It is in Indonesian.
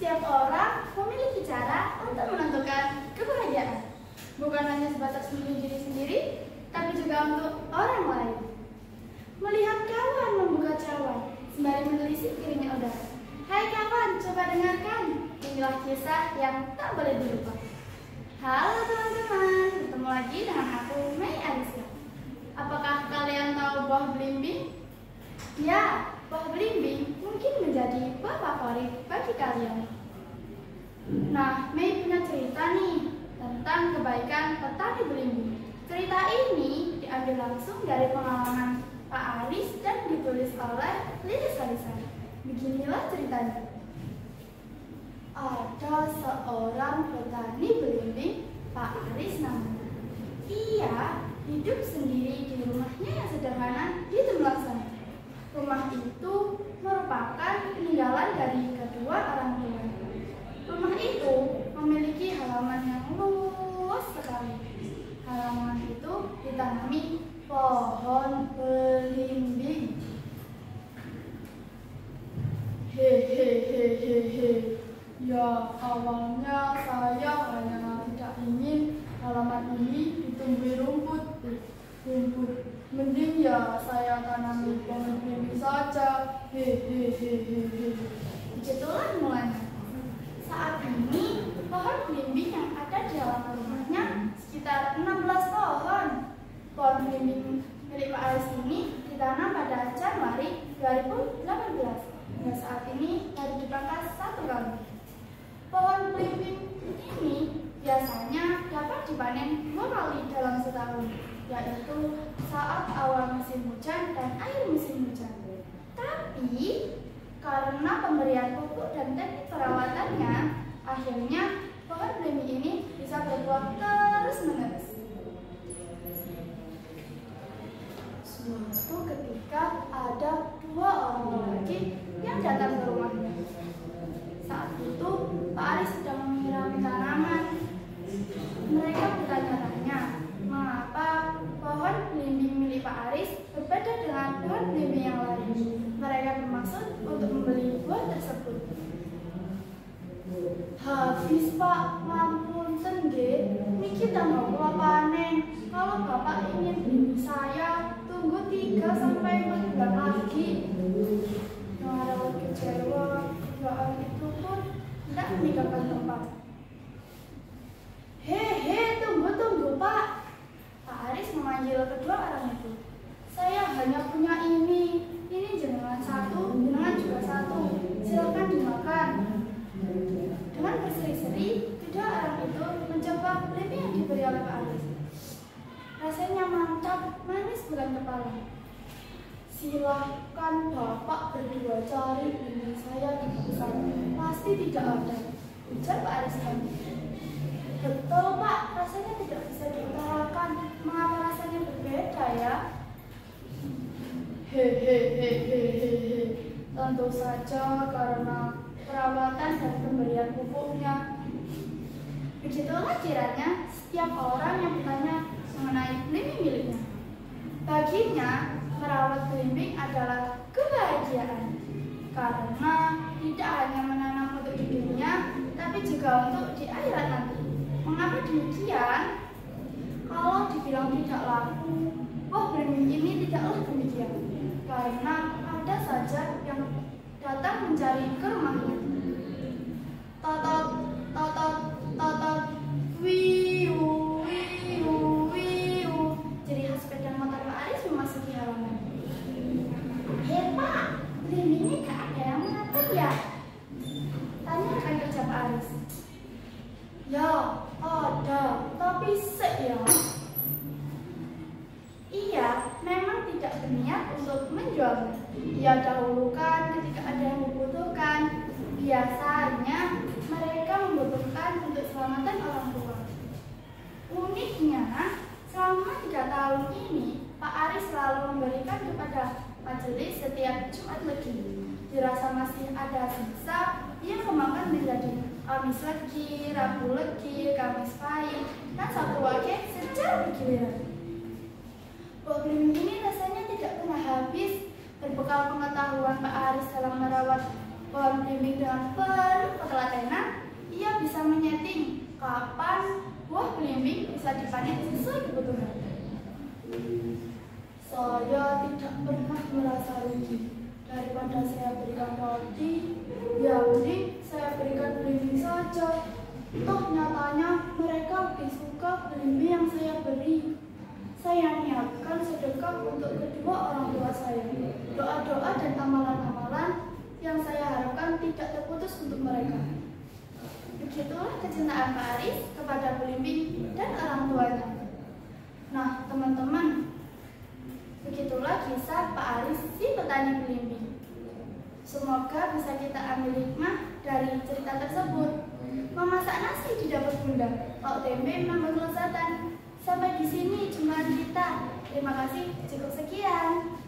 Setiap orang memiliki cara untuk menentukan kebahagiaan. Bukan hanya sebatas untuk diri sendiri, tapi juga untuk orang lain. Melihat kawan membuka cawan, sembari menelisik piringnya udara. Hai kawan, coba dengarkan. Inilah kisah yang tak boleh dilupakan. Halo teman-teman, bertemu lagi dengan aku, Mei Ariska. Apakah kalian tahu buah belimbing? Ya, buah belimbing mungkin menjadi buah favorit bagi kalian. Nah, Mei punya cerita nih tentang kebaikan petani belimbing. Cerita ini diambil langsung dari pengalaman Pak Aris dan ditulis oleh Lilis Salisari. Beginilah ceritanya. Ada seorang petani belimbing, Pak Aris namanya. Ia hidup sendiri di rumahnya yang sederhana di Tembelang sana. Rumah itu merupakan peninggalan dari kedua orang tua. Rumah itu memiliki halaman yang luas sekali. Halaman itu ditanami pohon belimbing. Hehehehehe. Ya, awalnya saya hanya tidak ingin halaman ini ditumbuhi rumput. Mending ya saya tanami pohon belimbing saja. Hehehehehe. Begitulah mulanya. Saat ini pohon belimbing yang ada di halaman rumahnya sekitar 16 pohon. Pohon belimbing milik Pak Aris ini ditanam pada Januari 2018. Hingga saat ini baru dipangkas 1 kali. Pohon belimbing ini biasanya dapat dipanen 2 kali dalam setahun, yaitu saat awal musim hujan dan akhir musim hujan. Tapi karena pemberian pupuk dan teknik perawatannya, akhirnya pohon belimbing ini bisa berbuah terus-menerus. Suatu ketika ada 2 orang lelaki yang datang ke rumahnya. Saat itu Pak Aris sedang menyirami tanaman. Mereka bertanya-tanya, mengapa pohon belimbing milik Pak Aris berbeda dengan pohon belimbing yang lain. Mereka bermaksud untuk membeli buah tersebut. Habis Pak, ngapunten nggih, niki tambah kula panen. Kalau Bapak ingin beli saya, tunggu 3 sampai 4 bulan lagi. Marah kecewa, doa itu pun tidak meninggalkan tempat. Hehe, tunggu Pak. Pak Aris memanggil kedua orang itu. Saya hanya punya ini jenengan 1, jenengan juga 1. Silakan dimakan. Dengan berseri-seri, kedua orang itu mencoba belimbing yang diberi oleh Pak Aris. Rasanya mantap, manis bukan kepala. Silakan Bapak berdua cari belimbing saya di pasar. Pasti tidak ada, ujar Pak Aris kami. Betul Pak, rasanya tidak bisa diutarakan. Mengapa rasanya berbeda ya? Hehehehehe. Tentu saja karena perawatan dan pemberian pupuknya. Begitulah kiranya setiap orang yang bertanya mengenai belimbing miliknya. Baginya, merawat belimbing adalah kebahagiaan. Karena tidak hanya menanam untuk di dunia, tapi juga untuk di akhirat nanti. Mengapa demikian? Kalau dibilang tidak laku, buah belimbing ini tidaklah demikian. Karena ada saja yang datang mencari ke rumahnya. Totot, totot, totot, wiu, wiu, wiu. Ciri khas sepeda motor Pak Aris memasuki halaman. Hei Pak, belimbingnya gak ada yang mengatur ya? Tanya rekan kerja Pak Aris. Ya, ada, tapi sek ya. Ia memang tidak berniat untuk menjualnya. Ia dahulukan ketika ada yang membutuhkan. Biasanya mereka membutuhkan untuk keselamatan orang tua. Uniknya, selama 3 tahun ini, Pak Aris selalu memberikan kepada majelis setiap Jumat Legi. Dirasa masih ada sisa, ia kembangkan menjadi Kamis Legi, Rabu Legi, Kamis Pahit, dan Sabtu Wage secara bergiliran. Buah belimbing ini rasanya tidak pernah habis. Berbekal pengetahuan Pak Aris dalam merawat pohon belimbing dengan penuh ketelatenan, belimbing bisa dipanen sesuai kebutuhan. Saya tidak pernah merasa rugi. Daripada saya berikan roti, ya mending saya berikan belimbing saja. Toh nyatanya mereka lebih suka belimbing yang saya beri. Saya niatkan sedekah untuk kedua orang tua saya. Doa-doa dan amalan-amalan yang saya harapkan tidak terputus untuk mereka. Begitulah kecintaan Pak Aris kepada belimbing dan orang tuanya. Nah, teman-teman, begitulah kisah Pak Aris si petani belimbing. Semoga bisa kita ambil hikmah dari cerita tersebut. Memasak nasi di dapur bunda, lauk tempe menambah kelezatan. Sampai di sini jumlah kita. Terima kasih, cukup sekian.